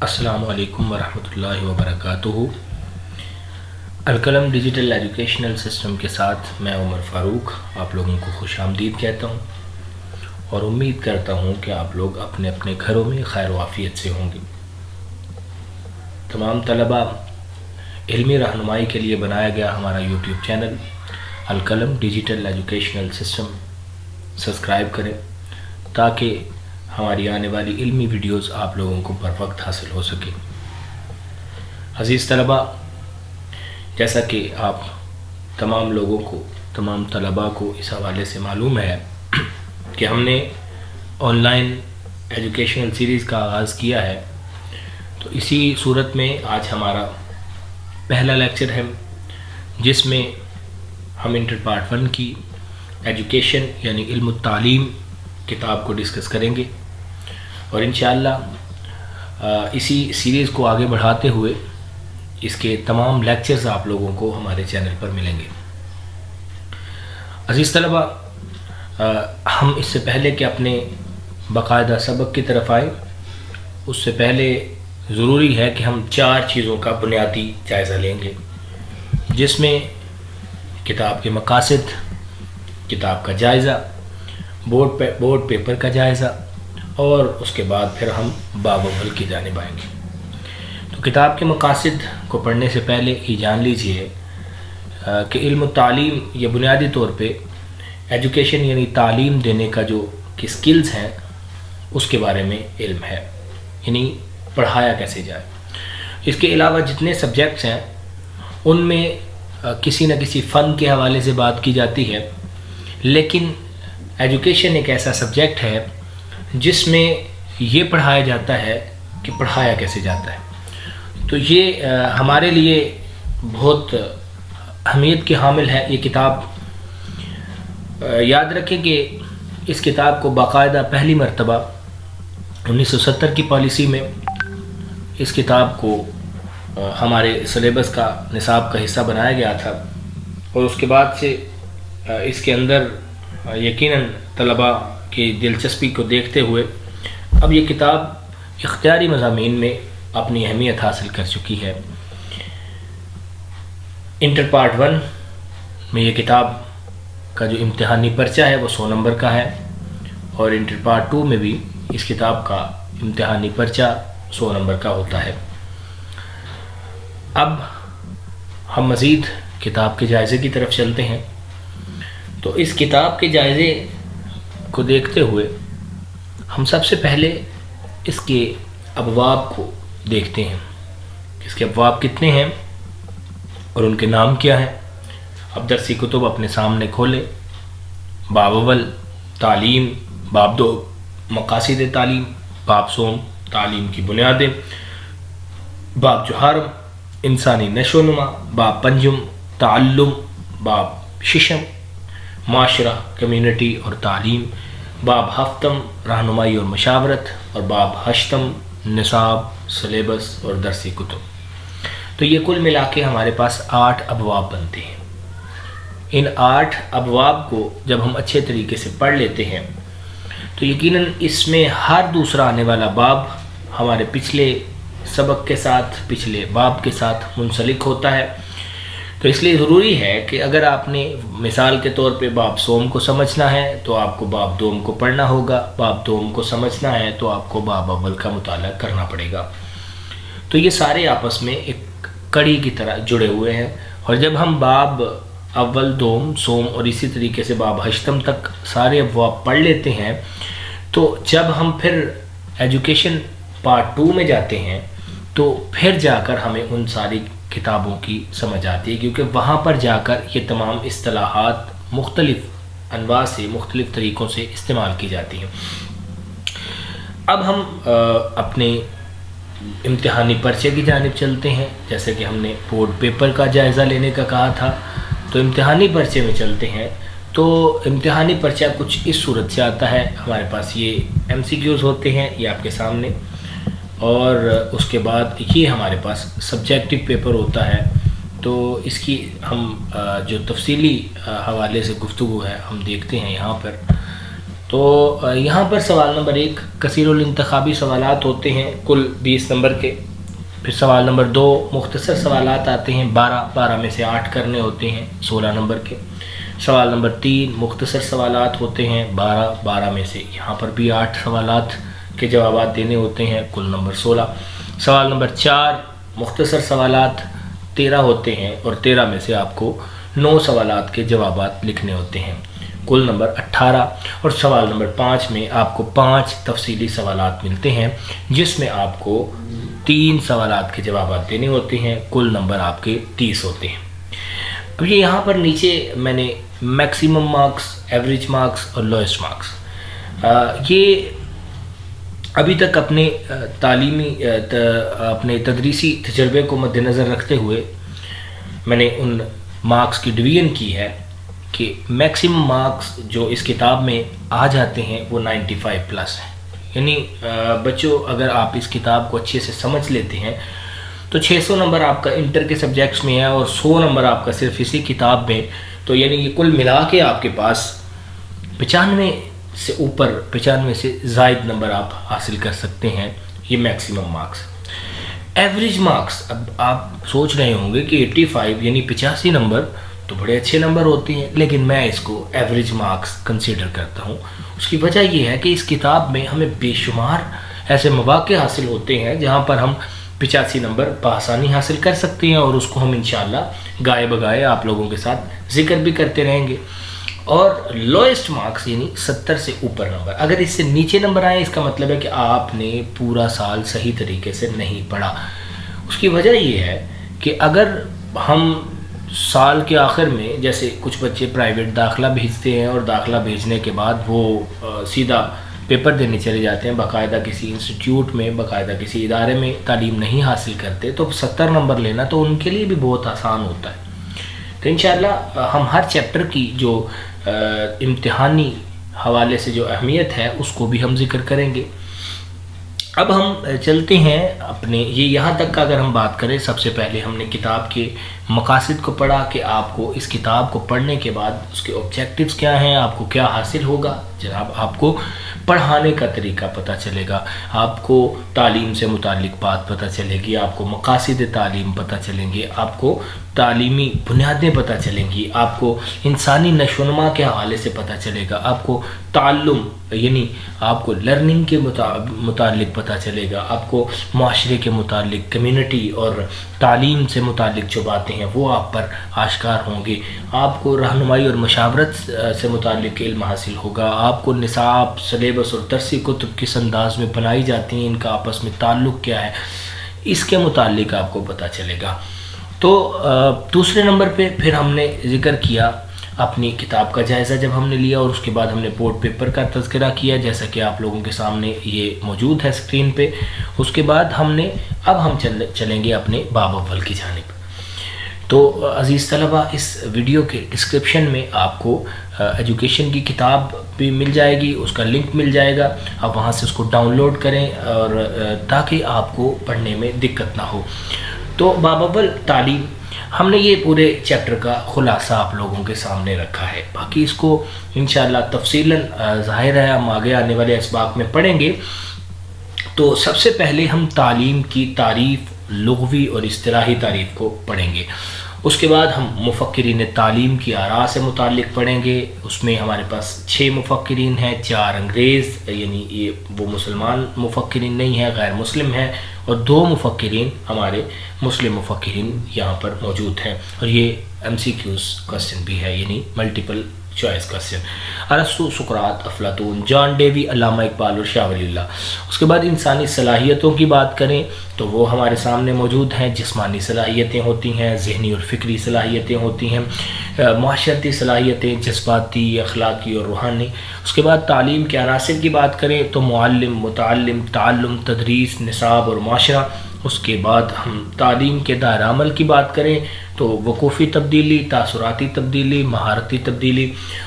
السلام علیکم ورحمۃ اللہ وبرکاتہ۔ القلم ڈیجیٹل ایجوکیشنل سسٹم کے ساتھ میں عمر فاروق آپ لوگوں کو خوش آمدید کہتا ہوں اور امید کرتا ہوں کہ آپ لوگ اپنے اپنے گھروں میں خیر و عافیت سے ہوں گے۔ تمام طلباء علمی رہنمائی کے لیے بنایا گیا ہمارا YouTube channel Al Qalam digital educational system subscribe کریں تاکہ ہماری آنے والی علمی ویڈیوز آپ لوگوں کو پر وقت حاصل ہو سکے۔ عزیز طلباء، جیسا کہ آپ تمام طلباء کو اس حوالے سے معلوم ہے کہ ہم نے آن لائن ایجوکیشنل سیریز کا آغاز کیا ہے، تو اسی صورت میں آج ہمارا پہلا لیکچر ہے جس میں ہم انٹر پارٹ 1 کی ایجوکیشن یعنی علم و تعلیم کتاب کو ڈسکس کریں گے، اور انشاءاللہ اسی سیریز کو آگے بڑھاتے ہوئے اس کے تمام لیکچرز آپ لوگوں کو ہمارے چینل پر ملیں گے۔ عزیز طلباء، ہم اس سے پہلے کہ اپنے باقاعدہ سبق کی طرف آئیں، اس سے پہلے ضروری ہے کہ ہم 4 چیزوں کا بنیادی جائزہ لیں گے، جس میں کتاب کے مقاصد، کتاب کا جائزہ، بورڈ پیپر کا جائزہ، اور اس کے بعد پھر ہم باب اول کی جانب آئیں گے۔ تو کتاب کے مقاصد کو پڑھنے سے پہلے یہ جان لیجئے کہ علم و تعلیم یہ بنیادی طور پہ ایجوکیشن یعنی تعلیم دینے کا جو کہ سکلز ہیں اس کے بارے میں علم ہے، یعنی پڑھایا کیسے جائے۔ اس کے علاوہ جتنے سبجیکٹس ہیں ان میں کسی نہ کسی فن کے حوالے سے بات کی جاتی ہے، لیکن ایجوکیشن ایک ایسا سبجیکٹ ہے جس میں یہ پڑھایا جاتا ہے کہ پڑھایا کیسے جاتا ہے۔ تو یہ ہمارے لیے بہت اہمیت کی حامل ہے یہ کتاب۔ یاد رکھیں کہ اس کتاب کو باقاعدہ پہلی مرتبہ 1970 کی پالیسی میں اس کتاب کو ہمارے سلیبس کا نصاب کا حصہ بنایا گیا تھا، اور اس کے بعد سے اس کے اندر یقیناً طلباء کی دلچسپی کو دیکھتے ہوئے اب یہ کتاب اختیاری مضامین میں اپنی اہمیت حاصل کر چکی ہے۔ انٹر پارٹ 1 میں یہ کتاب کا جو امتحانی پرچہ ہے وہ 100 نمبر کا ہے، اور انٹر پارٹ 2 میں بھی اس کتاب کا امتحانی پرچہ 100 نمبر کا ہوتا ہے۔ اب ہم مزید کتاب کے جائزے کی طرف چلتے ہیں۔ تو اس کتاب کے جائزے کو دیکھتے ہوئے ہم سب سے پہلے اس کے ابواب کو دیکھتے ہیں، اس کے ابواب کتنے ہیں اور ان کے نام کیا ہیں۔ اب درسی کتب اپنے سامنے کھولیں۔ باب اول تعلیم، باب 2 مقاصد تعلیم، باب سوم تعلیم کی بنیادیں، باب چہارم انسانی نشو و نما، باب پنجم تعلم، باب ششم معاشرہ کمیونٹی اور تعلیم، باب ہفتم رہنمائی اور مشاورت، اور باب ہشتم نصاب سلیبس اور درسی کتب۔ تو یہ کل ملا کے ہمارے پاس 8 ابواب بنتے ہیں۔ ان 8 ابواب کو جب ہم اچھے طریقے سے پڑھ لیتے ہیں تو یقیناً اس میں ہر دوسرا آنے والا باب ہمارے پچھلے سبق کے ساتھ، پچھلے باب کے ساتھ منسلک ہوتا ہے۔ تو اس لیے ضروری ہے کہ اگر آپ نے مثال کے طور پہ باب سوم کو سمجھنا ہے تو آپ کو باب دوم کو پڑھنا ہوگا، باب دوم کو سمجھنا ہے تو آپ کو باب اول کا مطالعہ کرنا پڑے گا۔ تو یہ سارے آپس میں ایک کڑی کی طرح جڑے ہوئے ہیں، اور جب ہم باب اول، دوم، سوم اور اسی طریقے سے باب ہشتم تک سارے ابواب پڑھ لیتے ہیں تو جب ہم پھر ایجوکیشن پارٹ 2 میں جاتے ہیں تو پھر جا کر ہمیں ان ساری کتابوں کی سمجھ آتی ہے، کیونکہ وہاں پر جا کر یہ تمام اصطلاحات مختلف انواع سے، مختلف طریقوں سے استعمال کی جاتی ہیں۔ اب ہم اپنے امتحانی پرچے کی جانب چلتے ہیں۔ جیسے کہ ہم نے بورڈ پیپر کا جائزہ لینے کا کہا تھا، تو امتحانی پرچے میں چلتے ہیں۔ تو امتحانی پرچہ کچھ اس صورت سے آتا ہے، ہمارے پاس یہ MCQs ہوتے ہیں یہ آپ کے سامنے، اور اس کے بعد یہ ہمارے پاس سبجیکٹو پیپر ہوتا ہے۔ تو اس کی ہم جو تفصیلی حوالے سے گفتگو ہے ہم دیکھتے ہیں یہاں پر۔ تو یہاں پر سوال نمبر 1 کثیر الانتخابی سوالات ہوتے ہیں کل 20 نمبر کے. پھر سوال نمبر 2 مختصر سوالات آتے ہیں 12 میں سے 8 کرنے ہوتے ہیں 16 نمبر کے. سوال نمبر 3 مختصر سوالات ہوتے ہیں 12 میں سے یہاں پر بھی 8 سوالات کے جوابات دینے ہوتے ہیں کل نمبر 16. سوال نمبر 4 مختصر سوالات 13 ہوتے ہیں اور 13 میں سے آپ کو 9 سوالات کے جوابات لکھنے ہوتے ہیں کل نمبر 18. اور سوال نمبر 5 میں آپ کو 5 تفصیلی سوالات ملتے ہیں جس میں آپ کو 3 سوالات کے جوابات دینے ہوتے ہیں کل نمبر آپ کے 30 ہوتے ہیں. اب یہ یہاں پر نیچے میں نے میکسیمم مارکس، ایوریج مارکس اور لوئسٹ مارکس یہ ابھی تک اپنے اپنے تدریسی تجربے کو مد نظر رکھتے ہوئے میں نے ان مارکس کی ڈویژن کی ہے کہ میکسیمم مارکس جو اس کتاب میں آ جاتے ہیں وہ 95+ ہیں. یعنی بچوں اگر آپ اس کتاب کو اچھے سے سمجھ لیتے ہیں تو 600 نمبر آپ کا انٹر کے سبجیکٹس میں ہے اور 100 نمبر آپ کا صرف اسی کتاب میں. تو یعنی یہ کل ملا کے آپ کے پاس 95 سے اوپر 95 سے زائد نمبر آپ حاصل کر سکتے ہیں. یہ میکسیمم مارکس. ایوریج مارکس، اب آپ سوچ رہے ہوں گے کہ 85 یعنی 85 نمبر تو بڑے اچھے نمبر ہوتے ہیں، لیکن میں اس کو ایوریج مارکس کنسیڈر کرتا ہوں. اس کی وجہ یہ ہے کہ اس کتاب میں ہمیں بے شمار ایسے مواقع حاصل ہوتے ہیں جہاں پر ہم 85 نمبر بآسانی حاصل کر سکتے ہیں اور اس کو ہم انشاءاللہ گائے بگائے آپ لوگوں کے ساتھ ذکر بھی کرتے رہیں گے. اور لوئسٹ مارکس یعنی 70 سے اوپر نمبر، اگر اس سے نیچے نمبر آئیں اس کا مطلب ہے کہ آپ نے پورا سال صحیح طریقے سے نہیں پڑھا. اس کی وجہ یہ ہے کہ اگر ہم سال کے آخر میں جیسے کچھ بچے پرائیویٹ داخلہ بھیجتے ہیں اور داخلہ بھیجنے کے بعد وہ سیدھا پیپر دینے چلے جاتے ہیں، باقاعدہ کسی انسٹیٹیوٹ میں باقاعدہ کسی ادارے میں تعلیم نہیں حاصل کرتے، تو 70 نمبر لینا تو ان کے لیے بھی بہت آسان ہوتا ہے. تو انشاءاللہ ہم ہر چیپٹر کی جو امتحانی حوالے سے جو اہمیت ہے اس کو بھی ہم ذکر کریں گے. اب ہم چلتے ہیں اپنے یہاں تک کا اگر ہم بات کریں، سب سے پہلے ہم نے کتاب کے مقاصد کو پڑھا کہ آپ کو اس کتاب کو پڑھنے کے بعد اس کے آبجیکٹیوز کیا ہیں، آپ کو کیا حاصل ہوگا. جناب آپ کو پڑھانے کا طریقہ پتہ چلے گا، آپ کو تعلیم سے متعلق بات پتہ چلے گی، آپ کو مقاصد تعلیم پتہ چلیں گے، آپ کو تعلیمی بنیادیں پتہ چلیں گی، آپ کو انسانی نشو و نما کے حوالے سے پتہ چلے گا، آپ کو تعلم یعنی آپ کو لرننگ کے متعلق پتہ چلے گا، آپ کو معاشرے کے متعلق کمیونٹی اور تعلیم سے متعلق جو باتیں ہیں وہ آپ پر آشکار ہوں گے، آپ کو رہنمائی اور مشاورت سے متعلق علم حاصل ہوگا، آپ کو نصاب، سلیبس اور درسی کتب کس انداز میں بنائی جاتی ہیں، ان کا آپس میں تعلق کیا ہے، اس کے متعلق آپ کو پتہ چلے گا. تو دوسرے نمبر پہ پھر ہم نے ذکر کیا اپنی کتاب کا جائزہ جب ہم نے لیا، اور اس کے بعد ہم نے بورڈ پیپر کا تذکرہ کیا جیسا کہ آپ لوگوں کے سامنے یہ موجود ہے اسکرین پہ. اس کے بعد اب ہم چلیں گے اپنے باب اول کی جانب. تو عزیز طلبہ اس ویڈیو کے ڈسکرپشن میں آپ کو ایجوکیشن کی کتاب بھی مل جائے گی، اس کا لنک مل جائے گا، آپ وہاں سے اس کو ڈاؤن لوڈ کریں اور تاکہ آپ کو پڑھنے میں دقت نہ ہو. تو باب اول تعلیم ہم نے یہ پورے چیپٹر کا خلاصہ آپ لوگوں کے سامنے رکھا ہے، باقی اس کو انشاءاللہ تفصیلاً ظاہر ہے ہم آگے آنے والے اسباق میں پڑھیں گے. تو سب سے پہلے ہم تعلیم کی تعریف، لغوی اور اصطلاحی تعریف کو پڑھیں گے. اس کے بعد ہم مفکرین تعلیم کی آراء سے متعلق پڑھیں گے. اس میں ہمارے پاس 6 مفکرین ہیں، 4 انگریز یعنی یہ وہ مسلمان مفکرین نہیں ہیں، غیر مسلم ہیں، اور 2 مفکرین ہمارے مسلم مفکرین یہاں پر موجود ہیں. اور یہ MCQs کوسچن بھی ہے یعنی ملٹیپل چوائس کوسچن. ارسطو، سقراط، افلاطون، جان ڈیوی، علامہ اقبال اور شاہ ولی اللہ. اس کے بعد انسانی صلاحیتوں کی بات کریں تو وہ ہمارے سامنے موجود ہیں. جسمانی صلاحیتیں ہوتی ہیں، ذہنی اور فکری صلاحیتیں ہوتی ہیں، معاشرتی صلاحیتیں، جذباتی، اخلاقی اور روحانی. اس کے بعد تعلیم کے عناصر کی بات کریں تو معلم، متعلم، تعلم، تدریس، نصاب اور معاشرہ. اس کے بعد ہم تعلیم کے دائرہ عمل کی بات کریں تو وقوفی تبدیلی، تاثراتی تبدیلی، مہارتی تبدیلی.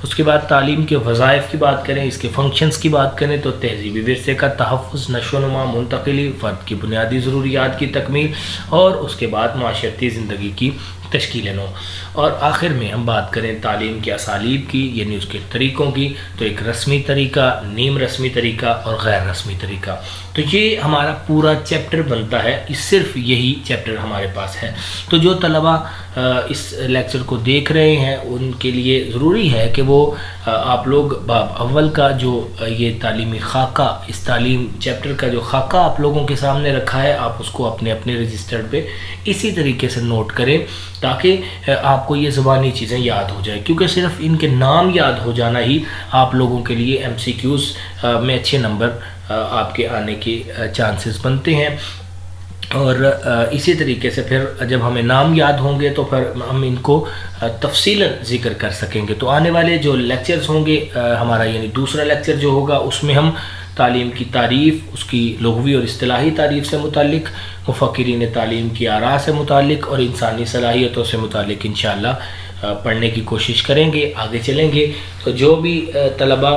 اس کے بعد تعلیم کے وظائف کی بات کریں، اس کے فنکشنز کی بات کریں تو تہذیبی ورثے کا تحفظ، نشو و نما، منتقلی، فرد کی بنیادی ضروریات کی تکمیل، اور اس کے بعد معاشرتی زندگی کی تشکیل نو۔ اور آخر میں ہم بات کریں تعلیم کے اسالیب کی، یعنی اس کے طریقوں کی، تو ایک رسمی طریقہ، نیم رسمی طریقہ اور غیر رسمی طریقہ۔ تو یہ ہمارا پورا چیپٹر بنتا ہے، صرف یہی چیپٹر ہمارے پاس ہے۔ تو جو طلبہ اس لیکچر کو دیکھ رہے ہیں ان کے لیے ضروری ہے کہ وہ آپ لوگ باب اول کا جو یہ تعلیمی خاکہ، اس تعلیم چیپٹر کا جو خاکہ آپ لوگوں کے سامنے رکھا ہے، آپ اس کو اپنے رجسٹر پہ اسی طریقے سے نوٹ کریں تاکہ آپ کو یہ زبانی چیزیں یاد ہو جائیں، کیونکہ صرف ان کے نام یاد ہو جانا ہی آپ لوگوں کے لیے ایم سی کیوز میں اچھے نمبر آپ کے آنے کے چانسز بنتے ہیں۔ اور اسی طریقے سے پھر جب ہمیں نام یاد ہوں گے تو پھر ہم ان کو تفصیلاً ذکر کر سکیں گے۔ تو آنے والے جو لیکچرز ہوں گے ہمارا، یعنی دوسرا لیکچر جو ہوگا، اس میں ہم تعلیم کی تعریف، اس کی لغوی اور اصطلاحی تعریف سے متعلق، مفکرین تعلیم کی آراء سے متعلق اور انسانی صلاحیتوں سے متعلق انشاءاللہ پڑھنے کی کوشش کریں گے، آگے چلیں گے۔ تو جو بھی طلبہ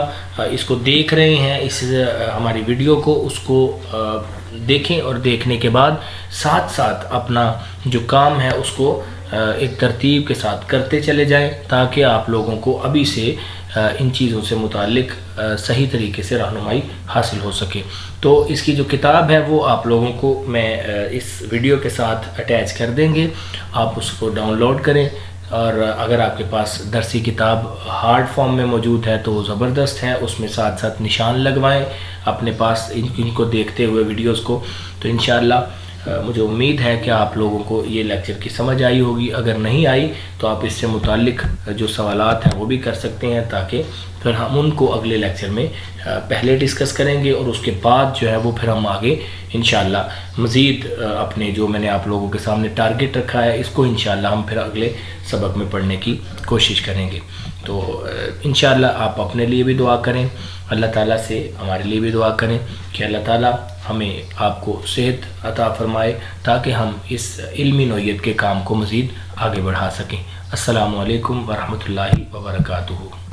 اس کو دیکھ رہے ہیں، اس ہماری ویڈیو کو، اس کو دیکھیں اور دیکھنے کے بعد ساتھ ساتھ اپنا جو کام ہے اس کو ایک ترتیب کے ساتھ کرتے چلے جائیں تاکہ آپ لوگوں کو ابھی سے ان چیزوں سے متعلق صحیح طریقے سے رہنمائی حاصل ہو سکے۔ تو اس کی جو کتاب ہے وہ آپ لوگوں کو میں اس ویڈیو کے ساتھ اٹیچ کر دیں گے، آپ اس کو ڈاؤن لوڈ کریں، اور اگر آپ کے پاس درسی کتاب ہارڈ فارم میں موجود ہے تو وہ زبردست ہے، اس میں ساتھ ساتھ نشان لگوائیں اپنے پاس ان کو دیکھتے ہوئے ویڈیوز کو۔ تو انشاءاللہ مجھے امید ہے کہ آپ لوگوں کو یہ لیکچر کی سمجھ آئی ہوگی، اگر نہیں آئی تو آپ اس سے متعلق جو سوالات ہیں وہ بھی کر سکتے ہیں تاکہ پھر ہم ان کو اگلے لیکچر میں پہلے ڈسکس کریں گے، اور اس کے بعد جو ہے وہ پھر ہم آگے انشاءاللہ مزید اپنے جو میں نے آپ لوگوں کے سامنے ٹارگٹ رکھا ہے اس کو انشاءاللہ ہم پھر اگلے سبق میں پڑھنے کی کوشش کریں گے۔ تو انشاءاللہ آپ اپنے لیے بھی دعا کریں، اللہ تعالیٰ سے ہمارے لیے بھی دعا کریں کہ اللہ تعالیٰ ہمیں آپ کو صحت عطا فرمائے تاکہ ہم اس علمی نوعیت کے کام کو مزید آگے بڑھا سکیں۔ السلام علیکم ورحمۃ اللہ وبرکاتہ۔